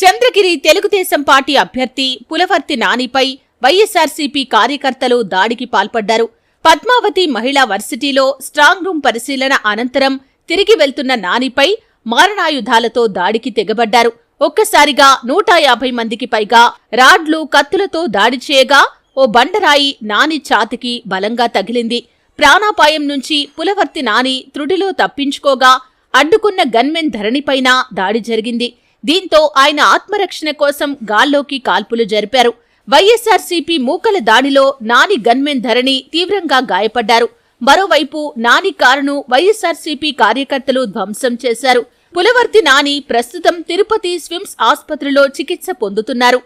Chandragiri Telugu Desam party అభ్యర్థి పులవర్తి నానిపై వైఎస్సార్సీపీ కార్యకర్తలు దాడికి పాల్పడ్డారు. పద్మావతి మహిళా వర్సిటీలో స్ట్రాంగ్ రూమ్ పరిశీలన అనంతరం తిరిగి వెళ్తున్న నానిపై మారణాయుధాలతో దాడికి తెగబడ్డారు. ఒక్కసారిగా 150 మందికి పైగా రాడ్లు, కత్తులతో దాడి చేయగా ఓ బండరాయి నాని ఛాతీకి బలంగా తగిలింది. ప్రాణాపాయం నుంచి పులవర్తి నాని త్రుటిలో తప్పించుకోగా అడ్డుకున్న గన్మెన్ ధరణిపైన దాడి జరిగింది. దీంతో ఆయన ఆత్మరక్షణ కోసం గాల్లోకి కాల్పులు జరిపారు. వైఎస్సార్సీపీ మూకల దాడిలో నాని గన్మెన్ ధరణి తీవ్రంగా గాయపడ్డారు. మరోవైపు నాని కారును వైఎస్సార్సీపీ కార్యకర్తలు ధ్వంసం చేశారు. పులవర్తి నాని ప్రస్తుతం తిరుపతి స్విమ్స్ ఆస్పత్రిలో చికిత్స పొందుతున్నారు.